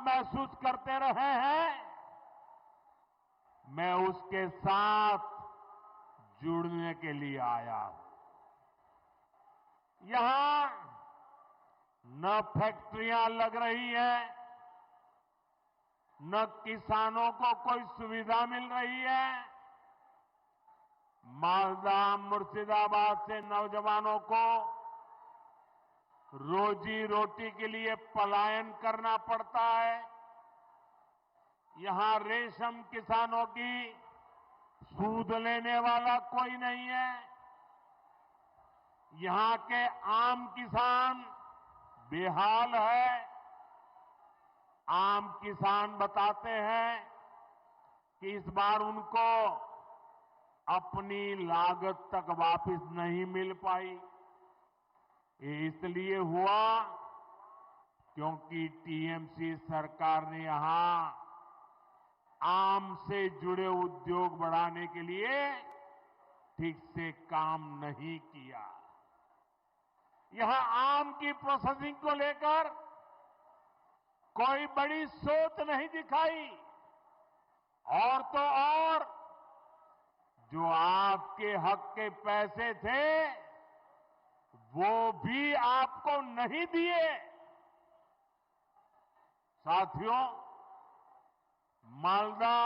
महसूस करते रहे हैं, मैं उसके साथ जुड़ने के लिए आया हूं। यहां न फैक्ट्रियां लग रही हैं, न किसानों को कोई सुविधा मिल रही है। मालदा मुर्शिदाबाद से नौजवानों को रोजी रोटी के लिए पलायन करना पड़ता है। यहां रेशम किसानों की सूद लेने वाला कोई नहीं है। यहां के आम किसान बेहाल है। आम किसान बताते हैं कि इस बार उनको अपनी लागत तक वापस नहीं मिल पाई। ये इसलिए हुआ क्योंकि टीएमसी सरकार ने यहां आम से जुड़े उद्योग बढ़ाने के लिए ठीक से काम नहीं किया। यहां आम की प्रोसेसिंग को लेकर कोई बड़ी सोच नहीं दिखाई। और तो और जो आपके हक के पैसे थे वो भी आपको नहीं दिए। साथियों, मालदा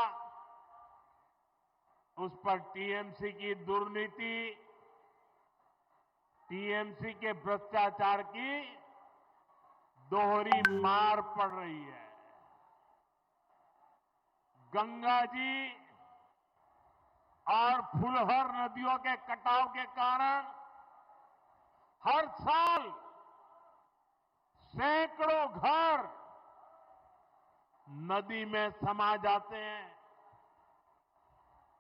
उस पर टीएमसी की दुर्नीति, टीएमसी के भ्रष्टाचार की दोहरी मार पड़ रही है। गंगा जी और फुलहर नदियों के कटाव के कारण हर साल सैकड़ों घर नदी में समा जाते हैं।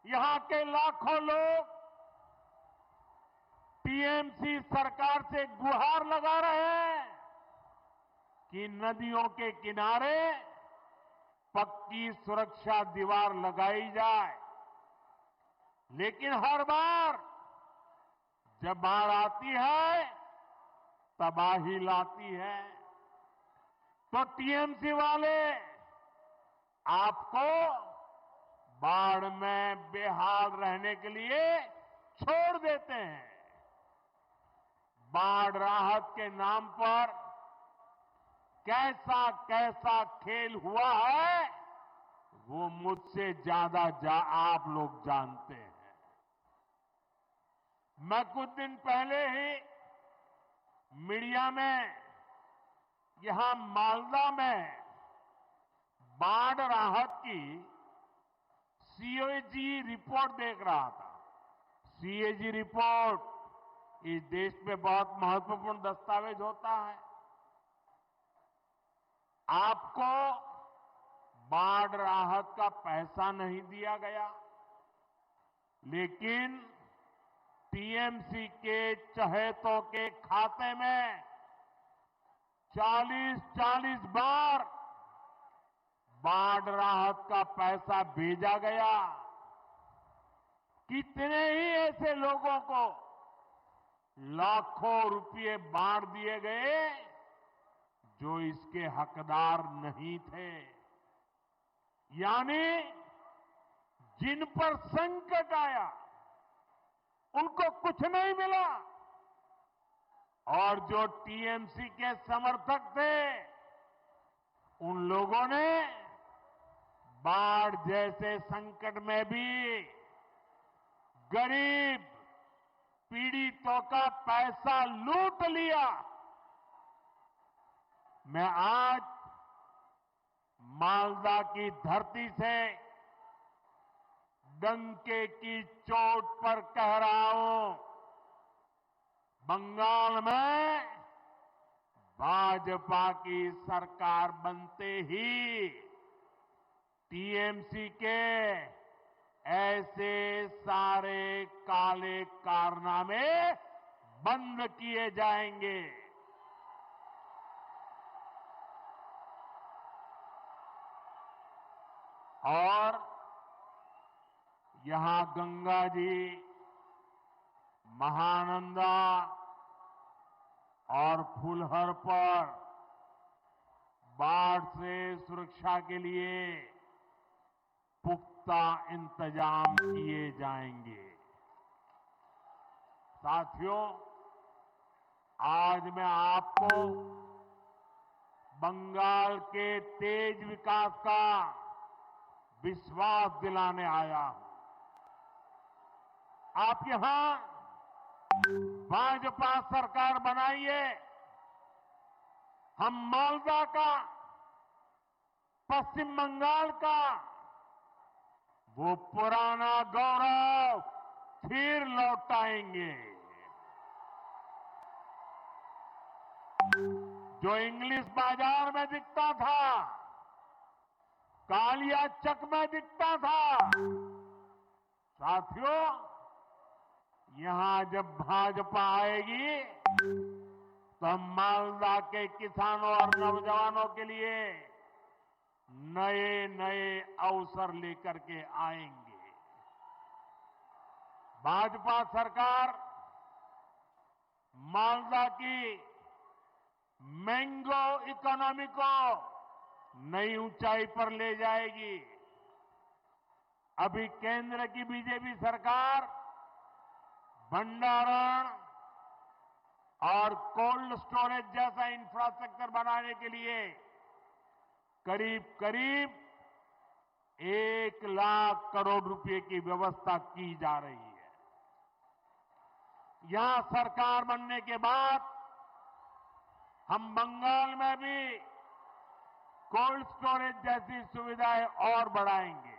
यहां के लाखों लोग टीएमसी सरकार से गुहार लगा रहे हैं कि नदियों के किनारे पक्की सुरक्षा दीवार लगाई जाए। लेकिन हर बार जब बाढ़ आती है तबाही लाती है। तो टीएमसी वाले आपको बाढ़ में बेहाल रहने के लिए छोड़ देते हैं। बाढ़ राहत के नाम पर कैसा कैसा खेल हुआ है वो मुझसे ज्यादा आप लोग जानते हैं। मैं कुछ दिन पहले ही मीडिया में यहां मालदा में बाढ़ राहत की सीएजी रिपोर्ट देख रहा था। सीएजी रिपोर्ट इस देश में बहुत महत्वपूर्ण दस्तावेज होता है। आपको बाढ़ राहत का पैसा नहीं दिया गया, लेकिन टीएमसी के चहेतों के खाते में 40-40 बार बाढ़ राहत का पैसा भेजा गया। कितने ही ऐसे लोगों को लाखों रुपए बांट दिए गए जो इसके हकदार नहीं थे। यानी जिन पर संकट आया उनको कुछ नहीं मिला, और जो टीएमसी के समर्थक थे उन लोगों ने बाढ़ जैसे संकट में भी गरीब पीड़ितों का पैसा लूट लिया। मैं आज मालदा की धरती से डंके की चोट पर कह रहा हूं, बंगाल में भाजपा की सरकार बनते ही टीएमसी के ऐसे सारे काले कारनामे बंद किए जाएंगे। और यहां गंगा जी, महानंदा और फुलहर पर बाढ़ से सुरक्षा के लिए पुख्ता इंतजाम किए जाएंगे। साथियों, आज मैं आपको बंगाल के तेज विकास का विश्वास दिलाने आया हूं। आप यहां भाजपा सरकार बनाइए, हम मालदा का, पश्चिम बंगाल का वो पुराना गौरव फिर लौटाएंगे। जो इंग्लिश बाजार में दिखता था, कालिया चक में दिखता था, साथियों, यहां जब भाजपा आएगी तो हम मालदा के किसानों और नौजवानों के लिए नए नए अवसर लेकर के आएंगे। भाजपा सरकार मालदा की मैंगो इकोनॉमी को नई ऊंचाई पर ले जाएगी। अभी केंद्र की बीजेपी सरकार भंडारण और कोल्ड स्टोरेज जैसा इंफ्रास्ट्रक्चर बनाने के लिए करीब करीब 1 लाख करोड़ रुपए की व्यवस्था की जा रही है। यहां सरकार बनने के बाद हम बंगाल में भी कोल्ड स्टोरेज जैसी सुविधाएं और बढ़ाएंगे।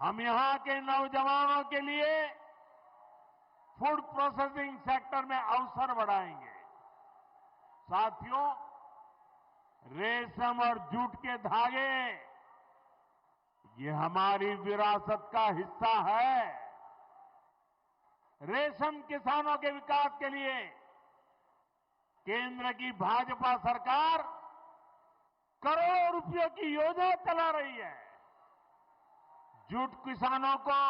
हम यहां के नौजवानों के लिए फूड प्रोसेसिंग सेक्टर में अवसर बढ़ाएंगे। साथियों, रेशम और जूट के धागे ये हमारी विरासत का हिस्सा है। रेशम किसानों के विकास के लिए केंद्र की भाजपा सरकार करोड़ों रुपयों की योजना चला रही है। जूट किसानों को,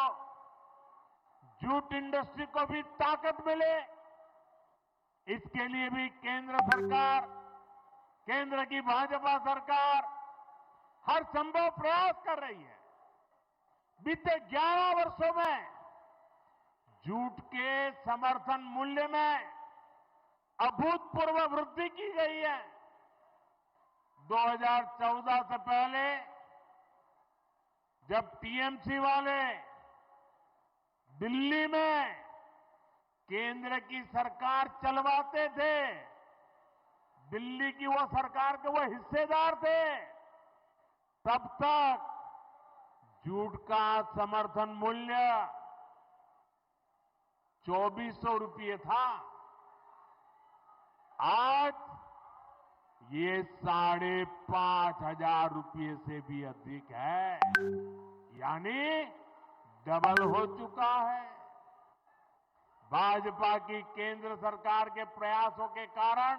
जूट इंडस्ट्री को भी ताकत मिले, इसके लिए भी केंद्र सरकार, केंद्र की भाजपा सरकार हर संभव प्रयास कर रही है। बीते 11 वर्षों में जूट के समर्थन मूल्य में अभूतपूर्व वृद्धि की गई है। 2014 से पहले जब टीएमसी वाले दिल्ली में केंद्र की सरकार चलवाते थे, दिल्ली की वो सरकार के वो हिस्सेदार थे, तब तक जूट का समर्थन मूल्य 2400 रुपये था। आज ये 5,500 रुपये से भी अधिक है, यानी डबल हो चुका है। भाजपा की केंद्र सरकार के प्रयासों के कारण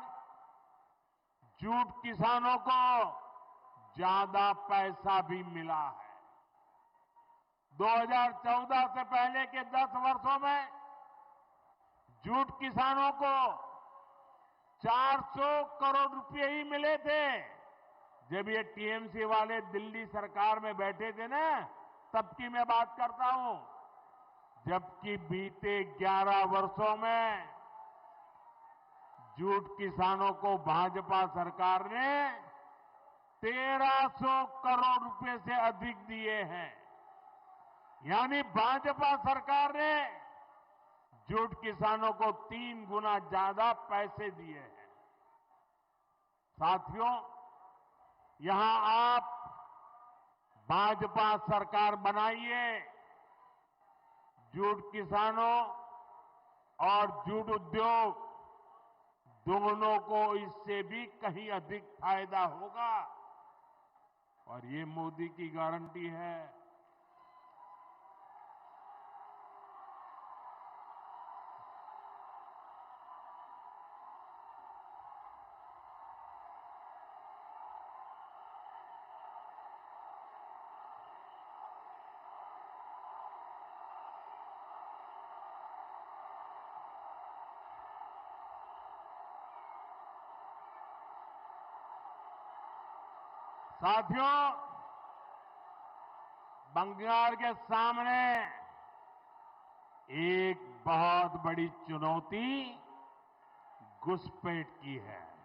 जूट किसानों को ज्यादा पैसा भी मिला है। 2014 से पहले के 10 वर्षों में जूट किसानों को 400 करोड़ रुपए ही मिले थे। जब ये टीएमसी वाले दिल्ली सरकार में बैठे थे ना, तब की मैं बात करता हूं। जबकि बीते 11 वर्षों में जूट किसानों को भाजपा सरकार ने 1300 करोड़ रुपए से अधिक दिए हैं। यानी भाजपा सरकार ने जूट किसानों को 3 गुना ज्यादा पैसे दिए हैं। साथियों, यहां आप भाजपा सरकार बनाइए, जूट किसानों और जूट उद्योग दोनों को इससे भी कहीं अधिक फायदा होगा, और ये मोदी की गारंटी है। साथियों, बंगाल के सामने एक बहुत बड़ी चुनौती घुसपैठ की है।